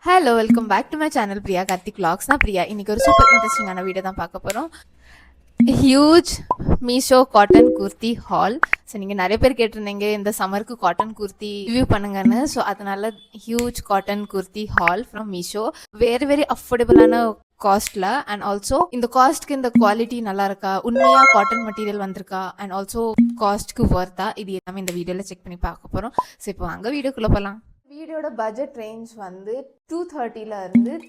Hello welcome back to my channel Priya Karthik vlogs. நான் பிரியா. இன்னைக்கு ஒரு சூப்பர் இன்ட்ரெஸ்டிங்கான வீடியோ தான் பார்க்க போகிறோம். Huge Meesho cotton kurti haul. So நீங்கள் நிறைய பேர் கேட்டிருந்தீங்க இந்த சம்மருக்கு காட்டன் குர்த்தி ரிவ்யூ பண்ணுங்கன்னு. ஸோ அதனால huge cotton kurti haul from Meesho. Very அஃபோர்டபுளான காஸ்ட்ல அண்ட் ஆல்சோ இந்த காஸ்ட்க்கு இந்த குவாலிட்டி நல்லா இருக்கா, உண்மையா காட்டன் மெட்டீரியல் வந்திருக்கா அண்ட் ஆல்சோ காஸ்ட்க்கு ஒர்த்தா, இது எல்லாமே இந்த வீடியோவில் செக் பண்ணி பார்க்க போகிறோம். ஸோ இப்போ வாங்க வீடியோக்குள்ளே போகலாம். வீடியோட பட்ஜெட் ரேஞ்ச் வந்து 230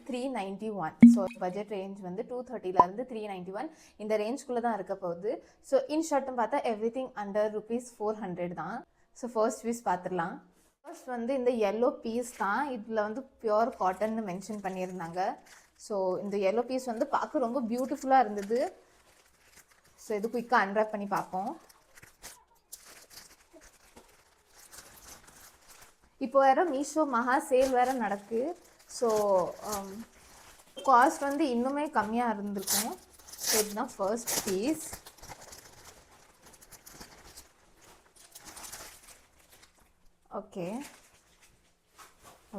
391. ஸோ பட்ஜெட் ரேஞ்ச் வந்து 230 391 இந்த ரேஞ்ச்குள்ளே தான் இருக்க போகுது. ஸோ இன் ஷார்ட்டும் பார்த்தா எவ்ரி திங் அண்டர் ₹400 தான். ஸோ ஃபர்ஸ்ட் பீஸ் பார்த்துடலாம். ஃபர்ஸ்ட் வந்து இந்த எல்லோ பீஸ் தான். இதில் வந்து பியோர் காட்டன்னு மென்ஷன் பண்ணியிருந்தாங்க. ஸோ இந்த எல்லோ பீஸ் வந்து பார்க்க ரொம்ப பியூட்டிஃபுல்லாக இருந்தது. ஸோ இது குயிக்காக அன்ராப் பண்ணி பார்ப்போம். இப்போ வேறு மீஷோ மகா சேல் வேறு நடக்கு. ஸோ காஸ்ட் வந்து இன்னுமே கம்மியாக இருந்திருக்கும். ஸோ இதுதான் first piece.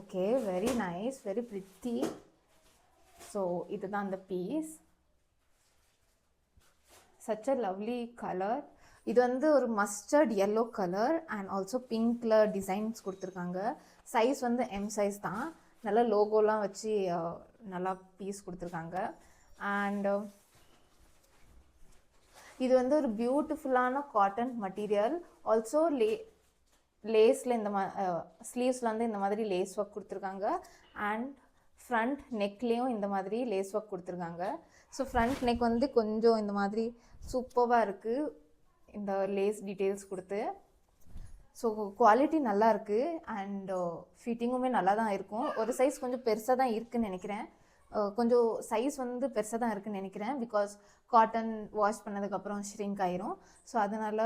Okay very nice, very pretty. So இதுதான் அந்த piece. Such a lovely colour. இது வந்து ஒரு mustard yellow colour and also பிங்க்ல டிசைன்ஸ் கொடுத்துருக்காங்க. சைஸ் வந்து எம் சைஸ் தான். நல்லா லோகோலாம் வச்சு நல்லா பீஸ் கொடுத்துருக்காங்க. அண்ட் இது வந்து ஒரு பியூட்டிஃபுல்லான காட்டன் மெட்டீரியல். ஆல்சோ லேஸில் இந்த ஸ்லீவ்ஸில் வந்து இந்த மாதிரி லேஸ் ஒர்க் கொடுத்துருக்காங்க. அண்ட் ஃப்ரண்ட் நெக்லேயும் இந்த மாதிரி லேஸ் ஒர்க் கொடுத்துருக்காங்க. ஸோ ஃப்ரண்ட் நெக் வந்து கொஞ்சம் இந்த மாதிரி சூப்பராக இருக்குது இந்த லேஸ் டீட்டெயில்ஸ் கொடுத்து. ஸோ குவாலிட்டி நல்லா இருக்குது அண்ட் ஃபிட்டிங்குமே நல்லா தான் இருக்கும். ஒரு சைஸ் கொஞ்சம் பெருசாக தான் இருக்குதுன்னு நினைக்கிறேன். கொஞ்சம் சைஸ் வந்து பெருசாக தான் இருக்குதுன்னு நினைக்கிறேன். பிகாஸ் காட்டன் வாஷ் பண்ணதுக்கப்புறம் ஷ்ரிங்க் ஆயிரும். ஸோ அதனால்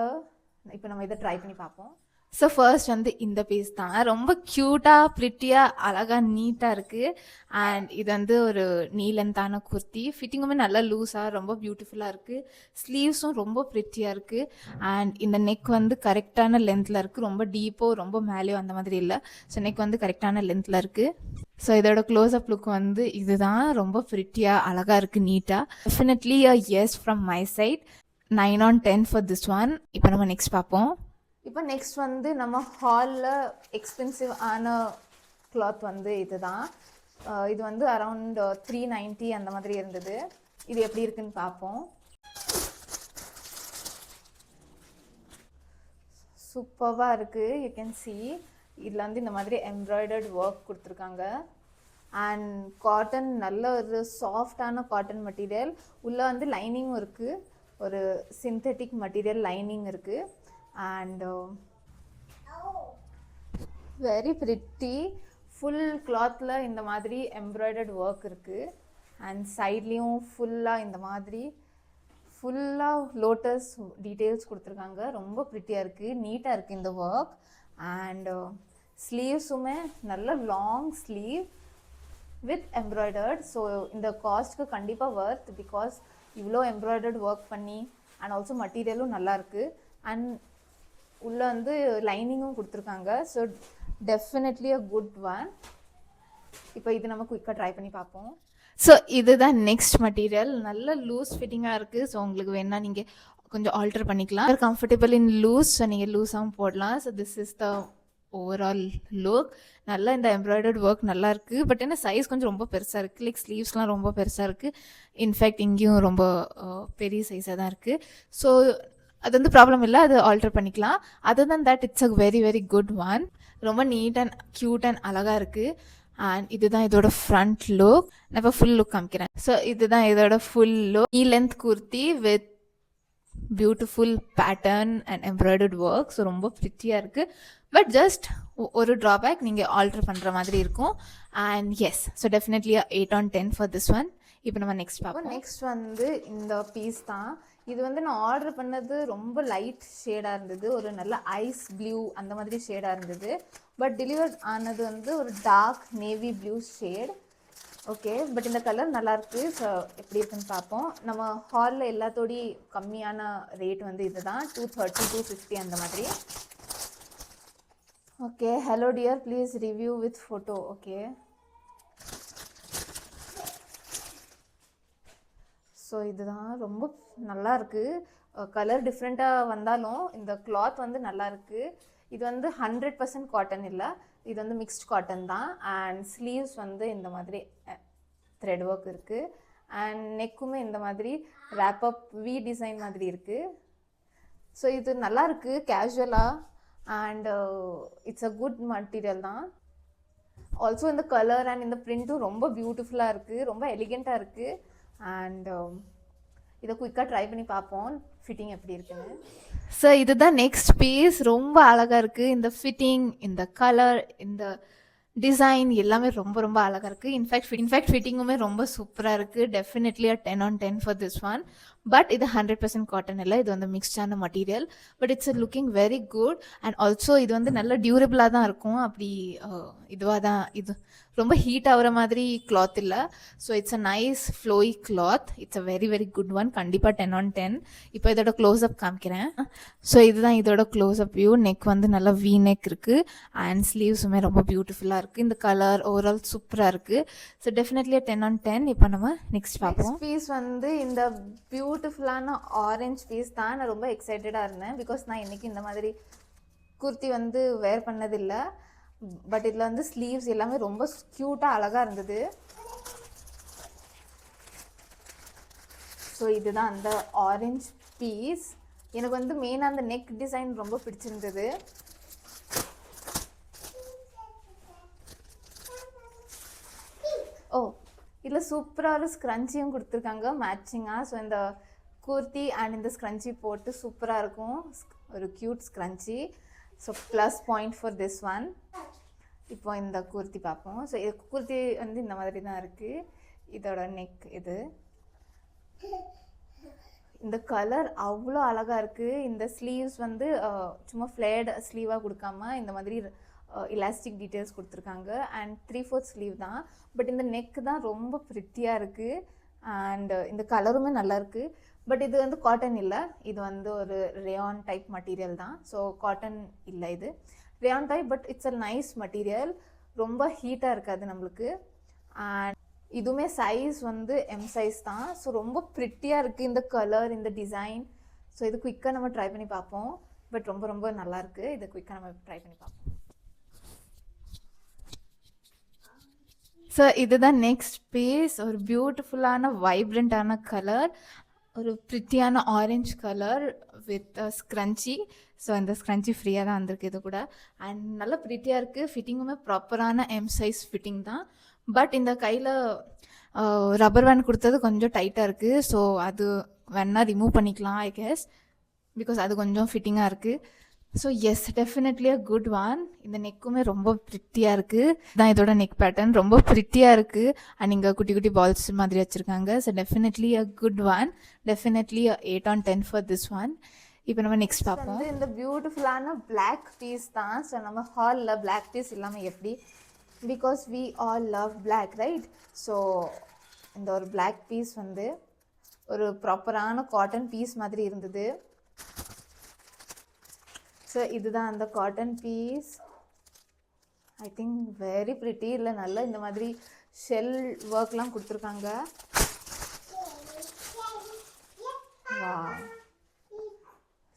இப்போ நம்ம இதை ட்ரை பண்ணி பார்ப்போம். ஸோ ஃபர்ஸ்ட் வந்து இந்த பீஸ் தான். ரொம்ப க்யூட்டாக ப்ரிட்டியாக அழகாக நீட்டாக இருக்குது. அண்ட் இது வந்து ஒரு நீ லென்த்தான குர்த்தி. ஃபிட்டிங்குமே நல்லா லூஸாக ரொம்ப பியூட்டிஃபுல்லாக இருக்குது. ஸ்லீவ்ஸும் ரொம்ப ப்ரிட்டியாக இருக்குது. அண்ட் இந்த நெக் வந்து கரெக்டான லென்த்தில் இருக்குது. ரொம்ப டீப்போ ரொம்ப மேலேயோ அந்த மாதிரி இல்லை. ஸோ நெக் வந்து கரெக்டான லென்த்தில் இருக்குது. ஸோ இதோட க்ளோஸ்அப் லுக் வந்து இதுதான். ரொம்ப ப்ரிட்டியாக அழகாக இருக்குது, நீட்டாக. Definitely yes from my side. 9 on 10 for this one. இப்போ நம்ம நெக்ஸ்ட் பார்ப்போம். இப்போ நெக்ஸ்ட் வந்து நம்ம ஹாலில் எக்ஸ்பென்சிவ் ஆன கிளாத் வந்து இதுதான். இது வந்து அரவுண்ட் 390 அந்த மாதிரி இருந்தது. இது எப்படி இருக்குன்னு பார்ப்போம். சூப்பராக இருக்குது. யூ கேன் சி இதில் வந்து இந்த மாதிரி எம்ப்ராய்டர்ட் ஒர்க் கொடுத்துருக்காங்க. அண்ட் காட்டன் நல்ல ஒரு சாஃப்டான காட்டன் மெட்டீரியல். உள்ளே வந்து லைனிங்கும் இருக்குது. ஒரு சிந்தட்டிக் மெட்டீரியல் லைனிங் இருக்குது. And very pretty. ஃபுல் கிளாத்தில் இந்த மாதிரி எம்ப்ராய்டர்ட் ஒர்க் இருக்குது. அண்ட் சைட்லேயும் ஃபுல்லாக இந்த மாதிரி ஃபுல்லாக லோட்டஸ் டீட்டெயில்ஸ் கொடுத்துருக்காங்க. ரொம்ப ப்ரிட்டியாக இருக்குது, நீட்டாக இருக்குது இந்த ஒர்க். அண்ட் ஸ்லீவ்ஸுமே நல்ல long sleeve with embroidered. So இந்த காஸ்ட்க்கு கண்டிப்பாக ஒர்த். பிகாஸ் இவ்வளோ எம்ப்ராய்டர்ட் ஒர்க் பண்ணி அண்ட் ஆல்சோ மெட்டீரியலும் நல்லாயிருக்கு. அண்ட் உள்ளே வந்து லைனிங்கும் கொடுத்துருக்காங்க. So definitely a good one. இப்போ இது நம்ம குயிக்காக ட்ரை பண்ணி பார்ப்போம். ஸோ இதுதான் நெக்ஸ்ட் மெட்டீரியல். நல்ல லூஸ் ஃபிட்டிங்காக இருக்குது. ஸோ உங்களுக்கு வேணால் நீங்கள் கொஞ்சம் ஆல்டர் பண்ணிக்கலாம். கம்ஃபர்டபுள் இன் லூஸ். ஸோ நீங்கள் லூஸாகவும் போடலாம். So this is the overall look. நல்லா இந்த எம்ப்ராய்டர்ட் ஒர்க் நல்லா இருக்குது. பட் என்ன சைஸ் கொஞ்சம் ரொம்ப பெருசாக இருக்குது. லைக் ஸ்லீவ்ஸ்லாம் ரொம்ப பெருசாக இருக்குது. இன்ஃபேக்ட் இங்கேயும் ரொம்ப பெரிய சைஸாக தான் இருக்குது. ஸோ அது வந்து ப்ராப்ளம் இல்லை, அது ஆல்டர் பண்ணிக்கலாம். Other than that it's a very good one. ரொம்ப நீட் அண்ட் க்யூட் அண்ட் அழகாக இருக்குது. அண்ட் இதுதான் இதோட ஃப்ரண்ட் லுக். நான் இப்போ ஃபுல் லுக் காமிக்கிறேன். ஸோ இதுதான் இதோட full look. Knee length kurti with beautiful pattern and embroidered work. So ரொம்ப ப்ரிட்டியாக இருக்குது. பட் ஜஸ்ட் ஒரு ட்ராபேக், நீங்கள் ஆல்டர் பண்ணுற மாதிரி இருக்கும். And yes, so definitely 8 on 10 for this one. இப்போ நம்ம நெக்ஸ்ட் பார்ப்போம். நெக்ஸ்ட் வந்து இந்த பீஸ் தான். இது வந்து நான் ஆர்டர் பண்ணது ரொம்ப லைட் ஷேடாக இருந்தது. ஒரு நல்ல ஐஸ் ப்ளூ அந்த மாதிரி ஷேடாக இருந்தது. பட் டெலிவர் ஆனது வந்து ஒரு dark navy blue shade. Okay, but இந்த கலர் நல்லாயிருக்கு. ஸோ எப்படி இருக்குன்னு பார்ப்போம். நம்ம ஹாலில் எல்லாத்தோடி கம்மியான ரேட் வந்து இது தான். 230 250 அந்த மாதிரி. Okay, hello dear, please review with photo. Okay, so இதுதான் ரொம்ப நல்லா இருக்குது. கலர் டிஃப்ரெண்ட்டாக வந்தாலும் இந்த கிளாத் வந்து நல்லா இருக்குது. இது வந்து 100% காட்டன் இல்லை, இது வந்து மிக்ஸ்ட் காட்டன் தான். அண்ட் ஸ்லீவ்ஸ் வந்து இந்த மாதிரி த்ரெட் ஒர்க் இருக்குது. அண்ட் நெக்குமே இந்த மாதிரி ரேப்அப் வி டிசைன் மாதிரி இருக்குது. ஸோ இது நல்லா இருக்குது கேஷுவலாக. And it's a good material தான். ஆல்சோ இந்த கலர் அண்ட் இந்த பிரிண்ட்டும் ரொம்ப பியூட்டிஃபுல்லாக இருக்குது, ரொம்ப எலிகெண்ட்டாக இருக்குது. அண்ட் இதை குயிக்காக ட்ரை பண்ணி பார்ப்போம் ஃபிட்டிங் எப்படி இருக்குன்னு. ஸோ இதுதான் நெக்ஸ்ட் பீஸ். ரொம்ப அழகாக இருக்குது. இந்த ஃபிட்டிங், இந்த கலர், இந்த டிசைன் எல்லாமே ரொம்ப ரொம்ப அழகாக இருக்குது. இன்ஃபேக்ட் ஃபிட்டிங்குமே ரொம்ப சூப்பராக இருக்குது. Definitely a 10 on 10 for this one. But இது 100% காட்டன் இல்லை, இது வந்து மிக்ஸ்டான material. But it's looking very good. And also இது வந்து நல்ல டியூரபிளாக தான் இருக்கும். அப்படி இதுவாக தான், இது ரொம்ப ஹீட் ஆகிற மாதிரி கிளாத் இல்லை. So it's a nice flowy cloth. It's a very very good one. கண்டிப்பாக 10 on 10. இப்போ இதோட க்ளோஸ்அப் காமிக்கிறேன். ஸோ இதுதான் இதோட க்ளோஸ்அப் வியூ. நெக் வந்து நல்லா வி நெக் இருக்குது. அண்ட் ஸ்லீவ்ஸுமே ரொம்ப பியூட்டிஃபுல்லாக இருக்குது. இந்த கலர் ஓவரால் சூப்பராக இருக்குது. So definitely 10 on 10. இப்போ நம்ம நெக்ஸ்ட் பார்ப்போம். பீஸ் வந்து இந்த பியூட்டிஃபுல்லான ஆரஞ்ச் பீஸ் தான். நான் ரொம்ப எக்ஸைட்டடாக இருந்தேன், பிகாஸ் நான் இன்றைக்கி இந்த மாதிரி குர்த்தி வந்து வேர் பண்ணதில்லை. பட் இதில் வந்து ஸ்லீவ்ஸ் எல்லாமே ரொம்ப க்யூட்டாக அழகாக இருந்தது. ஸோ இதுதான் அந்த ஆரஞ்ச் பீஸ். எனக்கு வந்து மெயினாக அந்த நெக் டிசைன் ரொம்ப பிடிச்சிருந்தது. ஓ, இதில் சூப்பராக ஒரு ஸ்க்ரன்ச்சியும் கொடுத்துருக்காங்க மேட்சிங்காக. ஸோ இந்த குர்த்தி அண்ட் இந்த ஸ்க்ரன்ச்சி போட்டு சூப்பராக இருக்கும், ஒரு cute scrunchie. So plus point for this one. இப்போ இந்த குர்த்தி பார்ப்போம். ஸோ இது குர்த்தி வந்து இந்த மாதிரி தான் இருக்குது. இதோட நெக் இது. இந்த கலர் அவ்வளோ அழகாக இருக்குது. இந்த ஸ்லீவ்ஸ் வந்து சும்மா ஃப்ளேட் ஸ்லீவாக கொடுக்காம இந்த மாதிரி இலாஸ்டிக் டீட்டெயில்ஸ் கொடுத்துருக்காங்க. அண்ட் 3/4 ஸ்லீவ் தான். பட் இந்த நெக் தான் ரொம்ப ப்ரிட்டியாக இருக்குது. அண்ட் இந்த கலருமே நல்லா இருக்குது. பட் இது வந்து காட்டன் இல்லை, இது வந்து ஒரு ரேயான் டைப் மெட்டீரியல் தான். ஸோ காட்டன் இல்லை, இது rayon type. But it's a nice material. ரொம்ப ஹீட்டாக இருக்காது நம்மளுக்கு. அண்ட் இதுவுமே சைஸ் வந்து எம் சைஸ் தான். ஸோ ரொம்ப ப்ரிட்டியாக இருக்குது இந்த கலர், இந்த டிசைன். ஸோ இது குயிக்காக நம்ம ட்ரை பண்ணி பார்ப்போம். பட் ரொம்ப ரொம்ப நல்லாயிருக்கு. இதை குயிக்காக நம்ம ட்ரை பண்ணி பார்ப்போம். ஸோ இதுதான் நெக்ஸ்ட் பீஸ். ஒரு பியூட்டிஃபுல்லான வைப்ரண்ட்டான கலர், ஒரு ப்ரிட்டியான orange colour with scrunchie. So இந்த ஸ்க்ரன்ச்சி ஃப்ரீயாக தான் வந்திருக்கு இது கூட. அண்ட் நல்லா ப்ரிட்டியாக இருக்குது. ஃபிட்டிங்குமே ப்ராப்பரான எம் சைஸ் ஃபிட்டிங் தான். பட் இந்த கையில் ரப்பர் பேண்ட் கொடுத்தது கொஞ்சம் டைட்டாக இருக்குது. ஸோ அது வேணால் ரிமூவ் பண்ணிக்கலாம் ஐ கெஸ், பிகாஸ் அது கொஞ்சம் ஃபிட்டிங்காக இருக்குது. So yes, definitely a good one. இந்த நெக்குமே ரொம்ப ப்ரிட்டியாக இருக்குது. தான் இதோட நெக் பேட்டர்ன் ரொம்ப ப்ரிட்டியாக இருக்குது. அண்ட் இங்கே குட்டி குட்டி பால்ஸ் மாதிரி வச்சுருக்காங்க. So definitely a good one. Definitely 8 on 10 for this one. இப்போ நம்ம நெக்ஸ்ட் பார்ப்போம். இந்த பியூட்டிஃபுல்லான பிளாக் பீஸ் தான். ஸோ நம்ம ஹாலில் பிளாக் பீஸ் இல்லாமல் எப்படி, because we all love black, right? So இந்த ஒரு பிளாக் பீஸ் வந்து ஒரு ப்ராப்பரான காட்டன் பீஸ் மாதிரி இருந்தது. ஸோ இதுதான் அந்த cotton piece. I think very pretty. இல்லை நல்லா இந்த மாதிரி ஷெல் ஒர்க்லாம் கொடுத்துருக்காங்க. வா,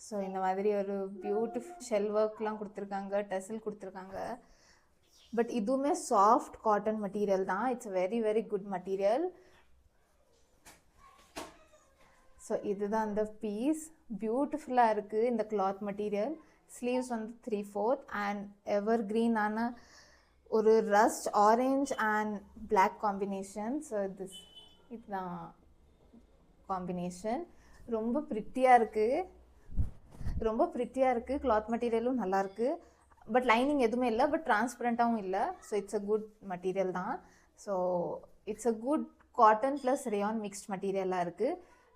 ஸோ இந்த மாதிரி ஒரு பியூட்டிஃபுல் ஷெல் ஒர்க்லாம் கொடுத்துருக்காங்க, டெசல் கொடுத்துருக்காங்க. பட் இதுவுமே சாஃப்ட் காட்டன் மெட்டீரியல் தான். It's very very good material. So இதுதான் அந்த பீஸ். பியூட்டிஃபுல்லாக இருக்குது இந்த கிளாத் மெட்டீரியல். ஸ்லீவ்ஸ் வந்து 3/4 அண்ட் எவர் க்ரீனான ஒரு rust orange and black combination. So இதுதான் காம்பினேஷன். ரொம்ப ப்ரிட்டியாக இருக்குது, ரொம்ப ப்ரிட்டியாக இருக்குது. கிளாத் மெட்டீரியலும் நல்லாயிருக்கு. பட் லைனிங் எதுவுமே இல்லை, பட் டிரான்ஸ்பரண்ட்டாகவும் இல்லை. So it's a good material தான். So it's a good cotton plus rayon mixed மெட்டீரியலாக இருக்குது.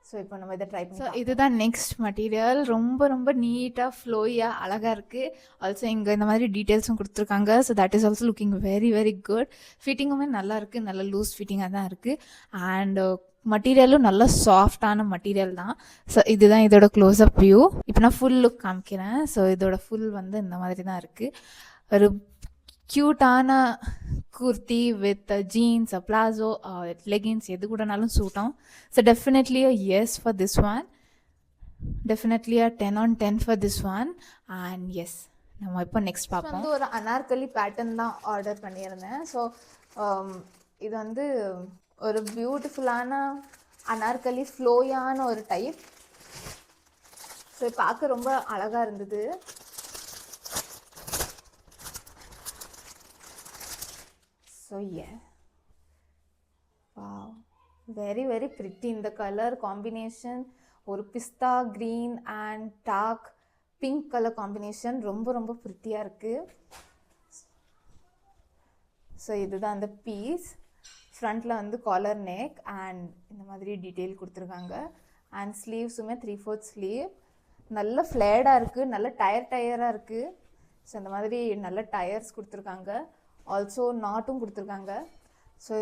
ஸோ இப்போ நம்ம இதை ட்ரை பண்ணி. ஸோ இதுதான் நெக்ஸ்ட் மெட்டீரியல். ரொம்ப ரொம்ப நீட்டாக ஃப்ளோயாக அழகாக இருக்குது. ஆல்சோ இங்கே இந்த மாதிரி டீட்டெயில்ஸும் கொடுத்துருக்காங்க. So that is also looking very very good. ஃபிட்டிங்குமே நல்லா இருக்குது, நல்ல லூஸ் ஃபிட்டிங்காக தான் இருக்குது. அண்ட் மெட்டீரியலும் நல்ல சாஃப்டான மெட்டீரியல் தான். ஸோ இதுதான் இதோட க்ளோஸ்அப் வியூ. இப்போ நான் ஃபுல் லுக் காமிக்கிறேன். ஸோ இதோட ஃபுல் வந்து இந்த மாதிரி தான் இருக்குது. ஒரு க்யூட்டான kurti with jeans palazzo leggings எது கூடனாலும் சூட் ஆகும். So definitely a yes for this one, definitely a 10 on 10 for this one. And yes, நம்ம இப்போ நெக்ஸ்ட் பார்ப்போம். வந்து ஒரு அனார்கலி பேட்டர்ன் தான் ஆர்டர் பண்ணியிருந்தேன். ஸோ இது வந்து ஒரு பியூட்டிஃபுல்லான அனார்கலி ஃப்ளோயான ஒரு டைப். ஸோ பார்க்க ரொம்ப அழகாக இருந்தது. So wow, very very pretty. இந்த கலர் காம்பினேஷன் ஒரு pista green and dark pink colour combination ரொம்ப ரொம்ப பிரிட்டியாக இருக்குது. ஸோ இதுதான் அந்த பீஸ். ஃப்ரண்ட்டில் வந்து காலர் நெக் அண்ட் இந்த மாதிரி டீட்டெயில் கொடுத்துருக்காங்க. அண்ட் ஸ்லீவ்ஸுமே 3/4 ஸ்லீவ். நல்ல ஃப்ளேடாக இருக்குது, நல்ல டயராக இருக்குது. ஸோ இந்த மாதிரி நல்ல டயர்ஸ் கொடுத்துருக்காங்க. ஆல்சோ நாட்டும் கொடுத்துருக்காங்க. ஸோ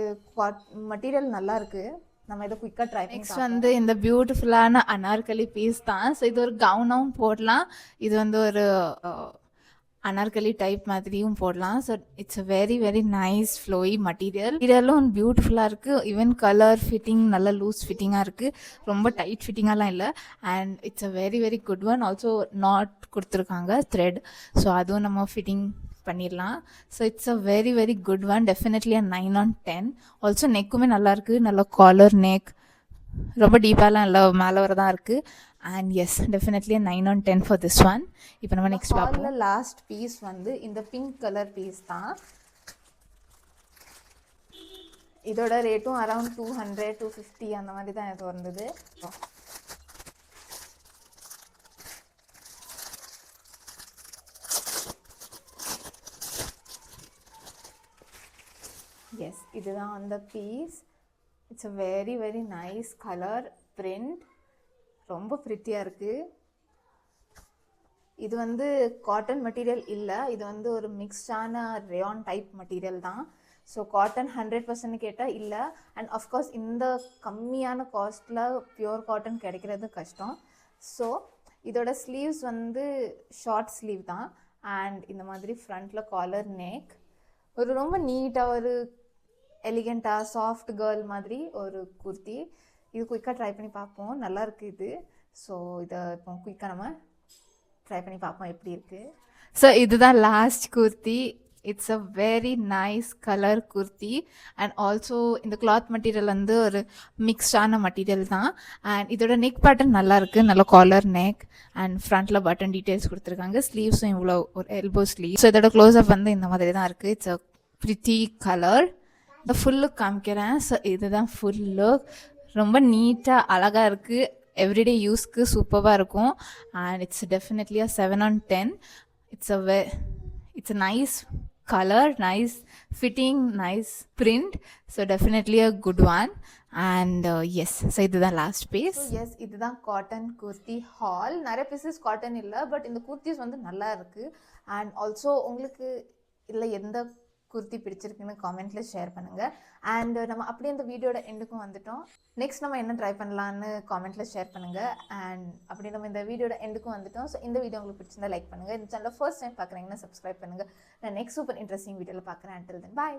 மெட்டீரியல் நல்லா இருக்குது. நம்ம இதை குயிக்காக ட்ரை பண்ணி. நெக்ஸ்ட் வந்து இந்த பியூட்டிஃபுல்லான அனார்கலி பீஸ் தான். ஸோ இது ஒரு கவுனாகவும் போடலாம், இது வந்து ஒரு அனார்கலி டைப் மாதிரியும் போடலாம். So it's a very very nice flowy மெட்டீரியலும் பியூட்டிஃபுல்லாக இருக்குது. ஈவன் கலர் ஃபிட்டிங் நல்ல லூஸ் ஃபிட்டிங்காக இருக்குது, ரொம்ப டைட் ஃபிட்டிங்காலாம் இல்லை. And it's a very very good one. Also knot கொடுத்துருக்காங்க த்ரெட், ஸோ அதுவும் நம்ம ஃபிட்டிங் பண்ணிடலாம். So it's a very very good one, definitely a 9 on 10. Also நெக்குமே நல்லாயிருக்கு, நல்ல காலர் நெக், ரொம்ப டீப்பாலாம் இல்லை, மேலே வர தான் இருக்குது. And yes, definitely a 9 on 10 for this one. இப்போ நம்ம நெக்ஸ்ட் பார்ப்போம். லாஸ்ட் பீஸ் வந்து இந்த பிங்க் கலர் பீஸ் தான். இதோட ரேட்டும் அரௌண்ட் 200 250 அந்த மாதிரி தான் இது வந்தது. எஸ், இதுதான் அந்த piece. It's a very very nice colour print, ரொம்ப ப்ரிட்டியாக இருக்குது. இது வந்து காட்டன் மெட்டீரியல் இல்லை, இது வந்து ஒரு மிக்ஸ்டான ரேயான் டைப் மெட்டீரியல் தான். ஸோ காட்டன் 100% கேட்டால் இல்லை. அண்ட் அஃப்கோர்ஸ் இந்த கம்மியான காஸ்ட்டில் பியூர் காட்டன் கிடைக்கிறது கஷ்டம். ஸோ இதோட ஸ்லீவ்ஸ் வந்து ஷார்ட் ஸ்லீவ் தான். அண்ட் இந்த மாதிரி ஃப்ரண்ட்டில் காலர் நெக், ஒரு ரொம்ப நீட்டாக ஒரு எலிகெண்ட்டாக சாஃப்ட் கேர்ள் மாதிரி ஒரு குர்த்தி. இது குயிக்காக ட்ரை பண்ணி பார்ப்போம், நல்லா இருக்குது இது. ஸோ இதை இப்போ குயிக்காக நம்ம ட்ரை பண்ணி பார்ப்போம் எப்படி இருக்குது. ஸோ இதுதான் last kurti. It's a very nice colour kurti. And also இந்த கிளாத் மெட்டீரியல் வந்து ஒரு மிக்ஸ்டான மெட்டீரியல் தான். அண்ட் இதோட நெக் பேட்டர்ன் நல்லா இருக்குது, நல்ல காலர் நெக் அண்ட் ஃப்ரண்ட்டில் பட்டன் டீட்டெயில்ஸ் கொடுத்துருக்காங்க. ஸ்லீவ்ஸும் இவ்வளோ ஒரு எல்போ ஸ்லீவ். ஸோ இதோட க்ளோஸ்அப் வந்து இந்த மாதிரி தான் இருக்குது. It's a pretty colour. இந்த ஃபுல்லு காமிக்கிறேன். ஸோ இதுதான் ஃபுல்லு, ரொம்ப நீட்டாக அழகாக இருக்குது, எவ்ரிடே யூஸ்க்கு சூப்பராக இருக்கும். And it's definitely a 7 on 10. It's a nice color, nice fitting, nice print. So definitely a good one. And yes, so இதுதான் லாஸ்ட் பீஸ். எஸ், இதுதான் காட்டன் குர்த்தி ஹால். நிறைய பீசஸ் காட்டன் இல்லை, பட் இந்த குர்த்திஸ் வந்து நல்லா இருக்குது. அண்ட் ஆல்சோ உங்களுக்கு இதில் எந்த குர்த்தி பிடிச்சிருக்குன்னு காமெண்ட்டில் ஷேர் பண்ணுங்கள். அண்ட் நம்ம அப்படியே இந்த வீடியோட எண்டுக்கும் வந்துட்டோம். நெக்ஸ்ட் நம்ம என்ன ட்ரை பண்ணலான்னு காமெண்ட்டில் ஷேர் பண்ணுங்கள். அண்ட் அப்படி நம்ம இந்த வீடியோட எண்டுக்கும் வந்துட்டோம். ஸோ இந்த வீடியோ உங்களுக்கு பிடிச்சிருந்தா லைக் பண்ணுங்கள். இந்த சேனலில் ஃபர்ஸ்ட் டைம் பார்க்குறீங்கன்னா சப்ஸ்கிரைப் பண்ணுங்கள். நான் நெக்ஸ்ட் சூப்பர் இன்ட்ரெஸ்டிங் வீடியோவில் பார்க்குறேன். until then bye.